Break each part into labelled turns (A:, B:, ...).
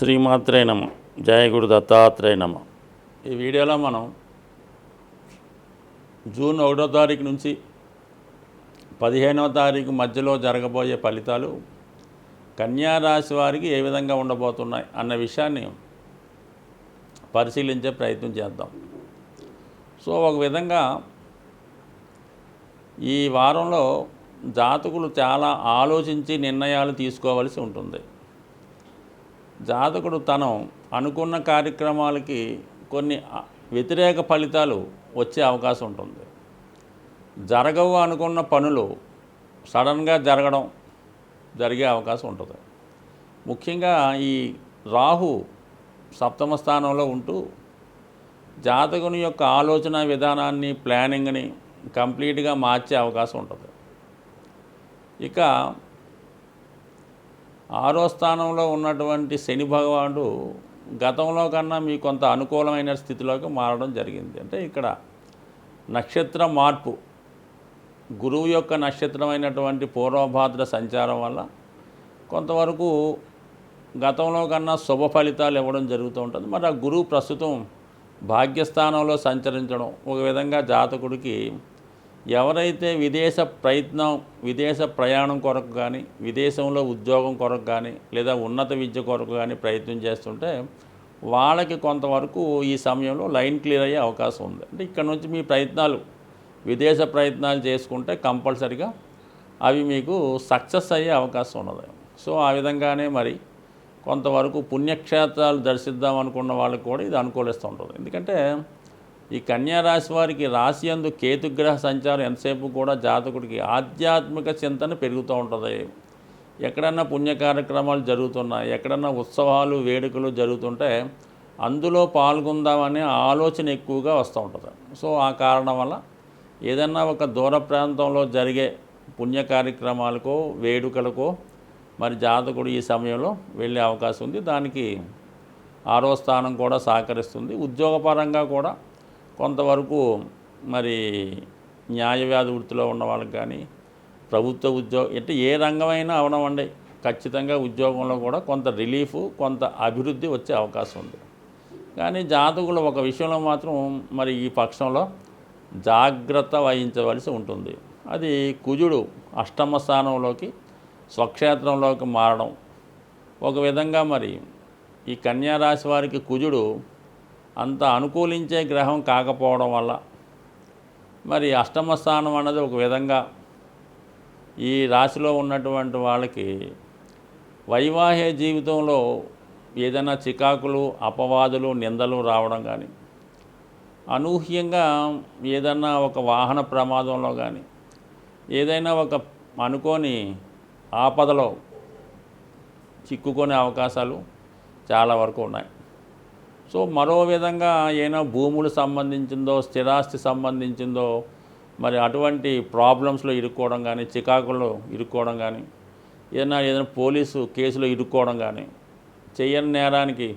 A: శ్రీమాత్రే నమ. జయ గురు దత్తాత్రేయ నమ. ఈ వీడియోలో మనం జూన్ 1వ తారీఖు నుంచి 15వ తారీఖు మధ్యలో జరగబోయే ఫలితాలు కన్యా రాశి వారికి ఏ విధంగా ఉండబోతున్నాయి అన్న విషయాన్ని పరిశీలించే ప్రయత్నం చేద్దాం. సో ఒక విధంగా ఈ వారంలో జాతకులు చాలా ఆలోచించి నిర్ణయాలు తీసుకోవాల్సి ఉంటుంది. జాతకుడు తను అనుకున్న కార్యక్రమాలకి కొన్ని వ్యతిరేక ఫలితాలు వచ్చే అవకాశం ఉంటుంది. జరగవు అనుకున్న పనులు సడన్గా జరిగే అవకాశం ఉంటుంది. ముఖ్యంగా ఈ రాహు సప్తమ స్థానంలో ఉంటూ జాతకుని యొక్క ఆలోచన విధానాన్ని, ప్లానింగ్ని కంప్లీట్గా మార్చే అవకాశం ఉంటుంది. ఇక 6వ స్థానంలో ఉన్నటువంటి శని భగవానుడు గతంలో కన్నా మీకు కొంత అనుకూలమైన స్థితిలోకి మారడం జరిగింది. అంటే ఇక్కడ నక్షత్ర మార్పు, గురువు యొక్క నక్షత్రమైనటువంటి పూర్వభాద్ర సంచారం వల్ల కొంతవరకు గతంలో కన్నా శుభ ఫలితాలు ఇవ్వడం జరుగుతూ ఉంటుంది. మరి ఆ గురువు ప్రస్తుతం భాగ్యస్థానంలో సంచరించడం ఒక విధంగా జాతకుడికి ఎవరైతే విదేశ ప్రయాణం కొరకు కానీ, విదేశంలో ఉద్యోగం కొరకు కానీ, లేదా ఉన్నత విద్య కొరకు కానీ ప్రయత్నం చేస్తుంటే వాళ్ళకి కొంతవరకు ఈ సమయంలో లైన్ క్లియర్ అయ్యే అవకాశం ఉంది. అంటే ఇక్కడ నుంచి మీ విదేశ ప్రయత్నాలు చేసుకుంటే కంపల్సరిగా అవి మీకు సక్సెస్ అయ్యే అవకాశం ఉన్నది. సో ఆ విధంగానే మరి కొంతవరకు పుణ్యక్షేత్రాలు దర్శిద్దాం అనుకున్న వాళ్ళకి కూడా ఇది అనుకూలిస్తూ ఉంటుంది. ఎందుకంటే ఈ కన్యా రాశి వారికి రాశి యందు కేతుగ్రహ సంచారం ఎంతసేపు కూడా జాతకుడికి ఆధ్యాత్మిక చింతన పెరుగుతూ ఉంటుంది. ఎక్కడన్నా పుణ్య కార్యక్రమాలు జరుగుతున్నాయి, ఎక్కడన్నా ఉత్సవాలు వేడుకలు జరుగుతుంటే అందులో పాల్గొందామనే ఆలోచన ఎక్కువగా వస్తూ ఉంటుంది. సో ఆ కారణం వల్ల ఏదన్నా ఒక దూర ప్రాంతంలో జరిగే పుణ్య కార్యక్రమాలకో వేడుకలకో మరి జాతకుడు ఈ సమయంలో వెళ్ళే అవకాశం ఉంది. దానికి 6వ స్థానం కూడా సహకరిస్తుంది. ఉద్యోగపరంగా కూడా కొంతవరకు మరి న్యాయవాద వృత్తిలో ఉన్న వాళ్ళకి కానీ, ప్రభుత్వ ఉద్యోగం అంటే ఏ రంగమైనా అవనవండి, ఖచ్చితంగా ఉద్యోగంలో కూడా కొంత రిలీఫ్, కొంత అభివృద్ధి వచ్చే అవకాశం ఉంది. కానీ జాతకులు ఒక విషయంలో మాత్రం మరి ఈ పక్షంలో జాగ్రత్త వహించవలసి ఉంటుంది. అది కుజుడు అష్టమ స్థానంలోకి స్వక్షేత్రంలోకి మారడం ఒక విధంగా మరి ఈ కన్యా రాశి వారికి కుజుడు అంత అనుకూలించే గ్రహం కాకపోవడం వల్ల మరి అష్టమ స్థానం అన్నది ఒక విధంగా ఈ రాశిలో ఉన్నటువంటి వాళ్ళకి వైవాహిక జీవితంలో ఏదైనా చికాకులు, అపవాదులు, నిందలు రావడం కానీ, అనూహ్యంగా ఏదైనా ఒక వాహన ప్రమాదంలో కానీ, ఏదైనా ఒక అనుకోని ఆపదలో చిక్కుకునే అవకాశాలు చాలా వరకు ఉన్నాయి. సో మరో విధంగా ఏమైనా భూములు సంబంధించిందో, స్థిరాస్తి సంబంధించిందో మరి అటువంటి ప్రాబ్లమ్స్లో ఇరుక్కోవడం కానీ, చికాకుల్లో ఇరుక్కోవడం కానీ, ఏదైనా పోలీసు కేసులో ఇరుక్కోవడం కానీ, చెయ్యని నేరానికి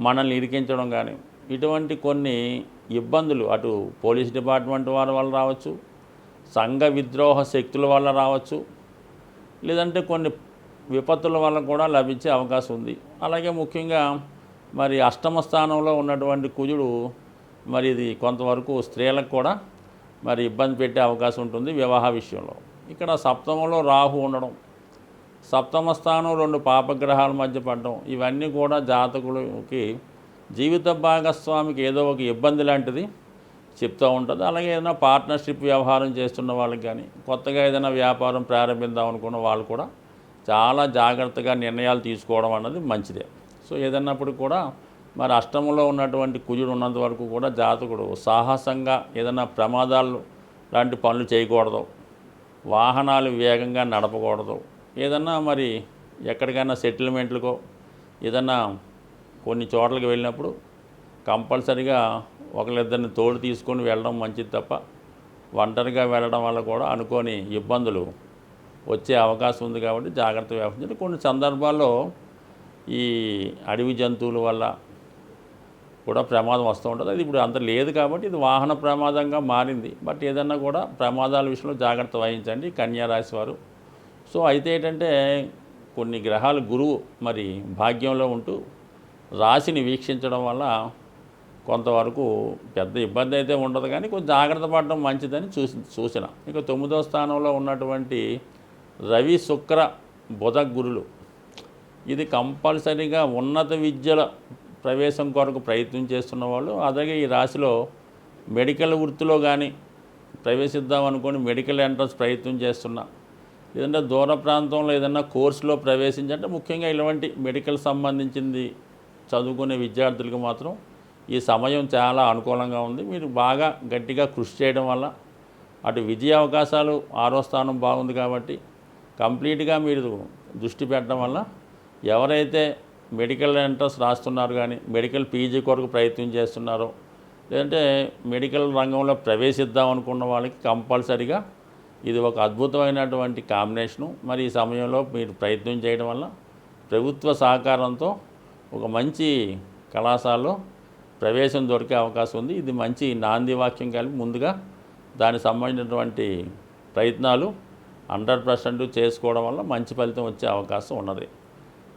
A: మనల్ని ఇరికించడం కానీ, ఇటువంటి కొన్ని ఇబ్బందులు అటు పోలీస్ డిపార్ట్మెంట్ వారి వల్ల రావచ్చు, సంఘ విద్రోహ శక్తుల వల్ల రావచ్చు, లేదంటే కొన్ని విపత్తుల వల్ల కూడా లభించే అవకాశం ఉంది. అలాగే ముఖ్యంగా మరి అష్టమ స్థానంలో ఉన్నటువంటి కుజుడు మరి ఇది కొంతవరకు స్త్రీలకు కూడా మరి ఇబ్బంది పెట్టే అవకాశం ఉంటుంది వివాహ విషయంలో. ఇక్కడ సప్తమంలో రాహు ఉండడం, సప్తమ స్థానం 2 పాపగ్రహాల మధ్య పడడం, ఇవన్నీ కూడా జాతకులకి జీవిత భాగస్వామికి ఏదో ఒక ఇబ్బంది లాంటిది చెప్తూ ఉంటుంది. అలాగే ఏదైనా పార్ట్నర్షిప్ వ్యవహారం చేస్తున్న వాళ్ళకి కానీ, కొత్తగా ఏదైనా వ్యాపారం ప్రారంభిద్దాం అనుకున్న వాళ్ళు కూడా చాలా జాగ్రత్తగా నిర్ణయాలు తీసుకోవడం అన్నది మంచిదే. సో ఏదన్నప్పుడు కూడా మరి అష్టమంలో ఉన్నటువంటి కుజుడు ఉన్నంత వరకు కూడా జాతకుడు సాహసంగా ఏదైనా ప్రమాదాలు లాంటి పనులు చేయకూడదు, వాహనాలు వేగంగా నడపకూడదు, ఏదన్నా మరి ఎక్కడికైనా సెటిల్మెంట్లకో ఏదన్నా కొన్ని చోట్లకి వెళ్ళినప్పుడు కంపల్సరిగా ఒకరిద్దరిని తోడు తీసుకొని వెళ్ళడం మంచిది తప్ప ఒంటరిగా వెళ్ళడం వల్ల కూడా అనుకోని ఇబ్బందులు వచ్చే అవకాశం ఉంది. కాబట్టి జాగ్రత్త వ్యవహరించాలి. కొన్ని సందర్భాల్లో ఈ అడవి జంతువుల వల్ల కూడా ప్రమాదం వస్తూ ఉంటుంది. అది ఇప్పుడు అంత లేదు కాబట్టి ఇది వాహన ప్రమాదంగా మారింది. బట్ ఏదన్నా కూడా ప్రమాదాల విషయంలో జాగ్రత్త వహించండి కన్యా రాశి వారు. సో అయితే ఏంటంటే కొన్ని గ్రహాలు గురువు మరి భాగ్యంలో ఉంటూ రాశిని వీక్షించడం వల్ల కొంతవరకు పెద్ద ఇబ్బంది అయితే ఉండదు, కానీ కొంచెం జాగ్రత్త పడడం మంచిదని సూచన. ఇక 9వ స్థానంలో ఉన్నటువంటి రవి శుక్ర బుధ గురులు, ఇది కంపల్సరీగా ఉన్నత విద్యల ప్రవేశం కొరకు ప్రయత్నం చేస్తున్న వాళ్ళు, అలాగే ఈ రాశిలో మెడికల్ వృత్తిలో కానీ ప్రవేశిద్దాం అనుకొని మెడికల్ ఎంట్రన్స్ ప్రయత్నం చేస్తున్నా, లేదంటే దూర ప్రాంతంలో ఏదన్నా కోర్సులో ప్రవేశించంటే, ముఖ్యంగా ఇలాంటి మెడికల్ సంబంధించింది చదువుకునే విద్యార్థులకు మాత్రం ఈ సమయం చాలా అనుకూలంగా ఉంది. మీరు బాగా గట్టిగా కృషి చేయడం వల్ల అటు విజయ అవకాశాలు 6వ స్థానం బాగుంది కాబట్టి కంప్లీట్గా మీరు దృష్టి పెట్టడం వల్ల ఎవరైతే మెడికల్ ఎంట్రన్స్ రాస్తున్నారు కానీ మెడికల్ పీజీ కొరకు ప్రయత్నం చేస్తున్నారో, లేదంటే మెడికల్ రంగంలో ప్రవేశిద్దాం అనుకున్న వాళ్ళకి కంపల్సరిగా ఇది ఒక అద్భుతమైనటువంటి కాంబినేషను. మరి ఈ సమయంలో మీరు ప్రయత్నం చేయడం వల్ల ప్రభుత్వ సహకారంతో ఒక మంచి కళాశాలలో ప్రవేశం దొరికే అవకాశం ఉంది. ఇది మంచి నాంది వాక్యం కలిపి ముందుగా దానికి సంబంధించినటువంటి ప్రయత్నాలు 100% చేసుకోవడం వల్ల మంచి ఫలితం వచ్చే అవకాశం ఉన్నది.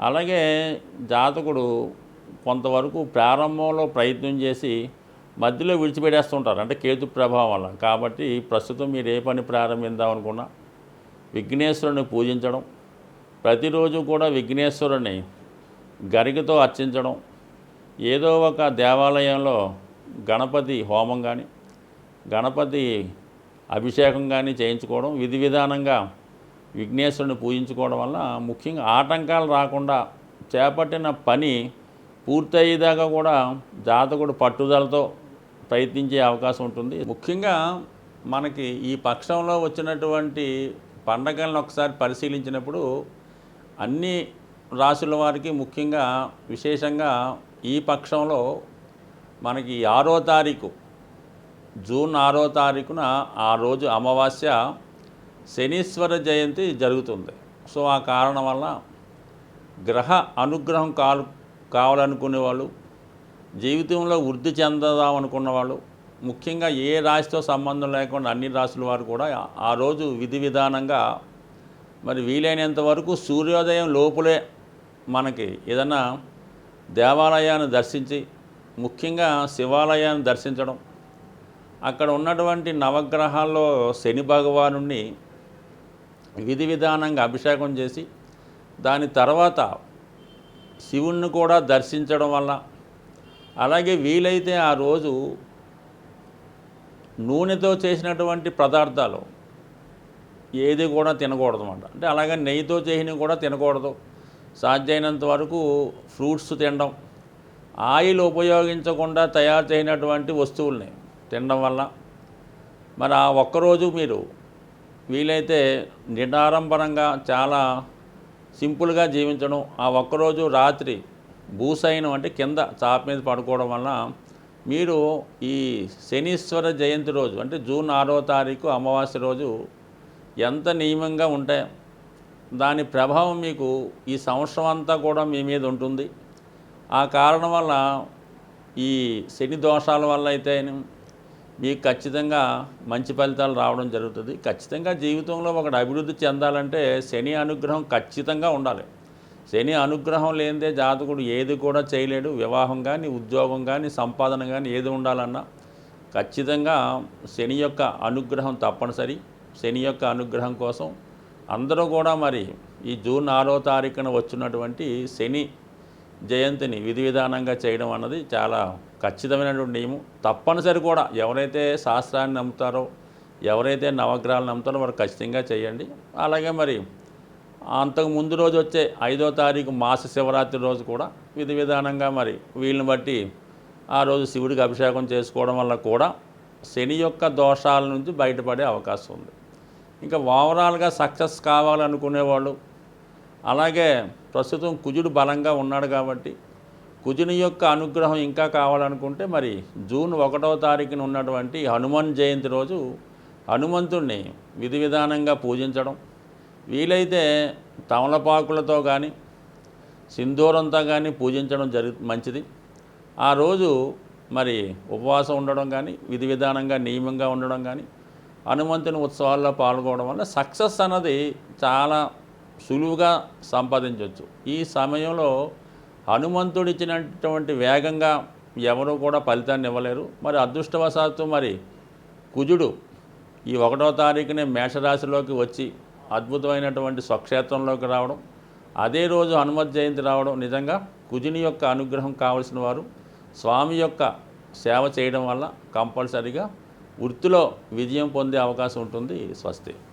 A: అలాగే జాతకుడు కొంతవరకు ప్రారంభంలో ప్రయత్నం చేసి మధ్యలో విడిచిపెట్టేస్తుంటారు, అంటే కేతు ప్రభావం వల్ల. కాబట్టి ప్రస్తుతం మీరు ఏ పని ప్రారంభిద్దాం అనుకున్నా విఘ్నేశ్వరుని పూజించడం, ప్రతిరోజు కూడా విఘ్నేశ్వరుని గరికతో అర్చించడం, ఏదో ఒక దేవాలయంలో గణపతి హోమం కానీ గణపతి అభిషేకం కానీ చేయించుకోవడం, విధి విధానంగా విఘ్నేశ్వరుని పూజించుకోవడం వల్ల ముఖ్యంగా ఆటంకాలు రాకుండా చేపట్టిన పని పూర్తయ్యేదాకా కూడా జాతకుడు పట్టుదలతో ప్రయత్నించే అవకాశం ఉంటుంది. ముఖ్యంగా మనకి ఈ పక్షంలో వచ్చినటువంటి పండగలను ఒకసారి పరిశీలించినప్పుడు అన్ని రాశుల వారికి ముఖ్యంగా విశేషంగా ఈ పక్షంలో మనకి 6వ తారీఖు జూన్ 6వ తారీఖున ఆ రోజు అమావాస్య శనీశ్వర జయంతి జరుగుతుంది. సో ఆ కారణం వల్ల గ్రహ అనుగ్రహం కావాలనుకునే వాళ్ళు, జీవితంలో వృద్ధి చెందదాం అనుకున్న వాళ్ళు, ముఖ్యంగా ఏ రాశితో సంబంధం లేకుండా అన్ని రాశుల వారు కూడా ఆ రోజు విధి విధానంగా మరి వీలైనంత వరకు సూర్యోదయం లోపులే మనకి ఏదైనా దేవాలయాన్ని దర్శించి, ముఖ్యంగా శివాలయాన్ని దర్శించడం, అక్కడ ఉన్నటువంటి నవగ్రహాల్లో శని భగవానుణ్ణి విధి విధానంగా అభిషేకం చేసి దాని తర్వాత శివుణ్ణి కూడా దర్శించడం వల్ల, అలాగే వీలైతే ఆ రోజు నూనెతో చేసినటువంటి పదార్థాలు ఏది కూడా తినకూడదు అన్నమాట. అంటే అలాగే నెయ్యితో చేసినవి కూడా తినకూడదు. సాధ్యమైనంత వరకు ఫ్రూట్స్ తినడం, ఆయిల్ ఉపయోగించకుండా తయారు చేయనటువంటి వస్తువుల్ని తినడం వల్ల మరి ఆ ఒక్కరోజు మీరు వీలైతే నిడారంభరంగా చాలా సింపుల్గా జీవించడం, ఆ ఒక్కరోజు రాత్రి భూసైనం అంటే కింద చాప మీద పడుకోవడం వల్ల మీరు ఈ శనీశ్వర జయంతి రోజు అంటే జూన్ 6వ తారీఖు అమావాస్య రోజు ఎంత నియమంగా ఉంటే దాని ప్రభావం మీకు ఈ సంవత్సరం అంతా కూడా మీ మీద ఉంటుంది. ఆ కారణం వల్ల ఈ శని దోషాల వల్ల అయితే మీకు ఖచ్చితంగా మంచి ఫలితాలు రావడం జరుగుతుంది. ఖచ్చితంగా జీవితంలో ఒకటి అభివృద్ధి చెందాలంటే శని అనుగ్రహం ఖచ్చితంగా ఉండాలి. శని అనుగ్రహం లేనిదే జాతకుడు ఏది కూడా చేయలేడు. వివాహం కానీ, ఉద్యోగం కానీ, సంపాదన కానీ ఏది ఉండాలన్నా ఖచ్చితంగా శని యొక్క అనుగ్రహం తప్పనిసరి. శని యొక్క అనుగ్రహం కోసం అందరూ కూడా మరి ఈ జూన్ 6వ తారీఖున వచ్చినటువంటి శని జయంతిని విధి విధానంగా చేయడం అన్నది చాలా ఖచ్చితమైనటువంటి నియమం. తప్పనిసరి కూడా ఎవరైతే శాస్త్రాన్ని నమ్ముతారో, ఎవరైతే నవగ్రహాలు నమ్ముతారో వారు ఖచ్చితంగా చేయండి. అలాగే మరి అంతకు ముందు రోజు వచ్చే 5వ తారీఖు మాస శివరాత్రి రోజు కూడా విధి విధానంగా మరి వీళ్ళని బట్టి ఆ రోజు శివుడికి అభిషేకం చేసుకోవడం వల్ల కూడా శని యొక్క దోషాల నుంచి బయటపడే అవకాశం ఉంది. ఇంకా ఓవరాల్గా సక్సెస్ కావాలనుకునేవాళ్ళు, అలాగే ప్రస్తుతం కుజుడు బలంగా ఉన్నాడు కాబట్టి కుజుని యొక్క అనుగ్రహం ఇంకా కావాలనుకుంటే మరి జూన్ 1వ తారీఖున ఉన్నటువంటి హనుమాన్ జయంతి రోజు హనుమంతుడిని విధి విధానంగా పూజించడం, వీలైతే తమలపాకులతో కానీ సింధూరంతో కానీ పూజించడం మంచిది. ఆ రోజు మరి ఉపవాసం ఉండడం కానీ, విధి విధానంగా నియమంగా ఉండడం కానీ, హనుమంతుని ఉత్సవాల్లో పాల్గొనడం వల్ల సక్సెస్ అన్నది చాలా సులువుగా సంపాదించవచ్చు. ఈ సమయంలో హనుమంతుడిచ్చినటువంటి వేగంగా ఎవరు కూడా ఫలితాన్ని ఇవ్వలేరు. మరి అదృష్టవశాత్తు మరి కుజుడు ఈ 1వ తారీఖునే మేషరాశిలోకి వచ్చి అద్భుతమైనటువంటి స్వక్షేత్రంలోకి రావడం, అదే రోజు హనుమత్ జయంతి రావడం, నిజంగా కుజుని యొక్క అనుగ్రహం కావలసిన వారు స్వామి యొక్క సేవ చేయడం వల్ల కంపల్సరిగా వృత్తిలో విజయం పొందే అవకాశం ఉంటుంది. స్వస్తి.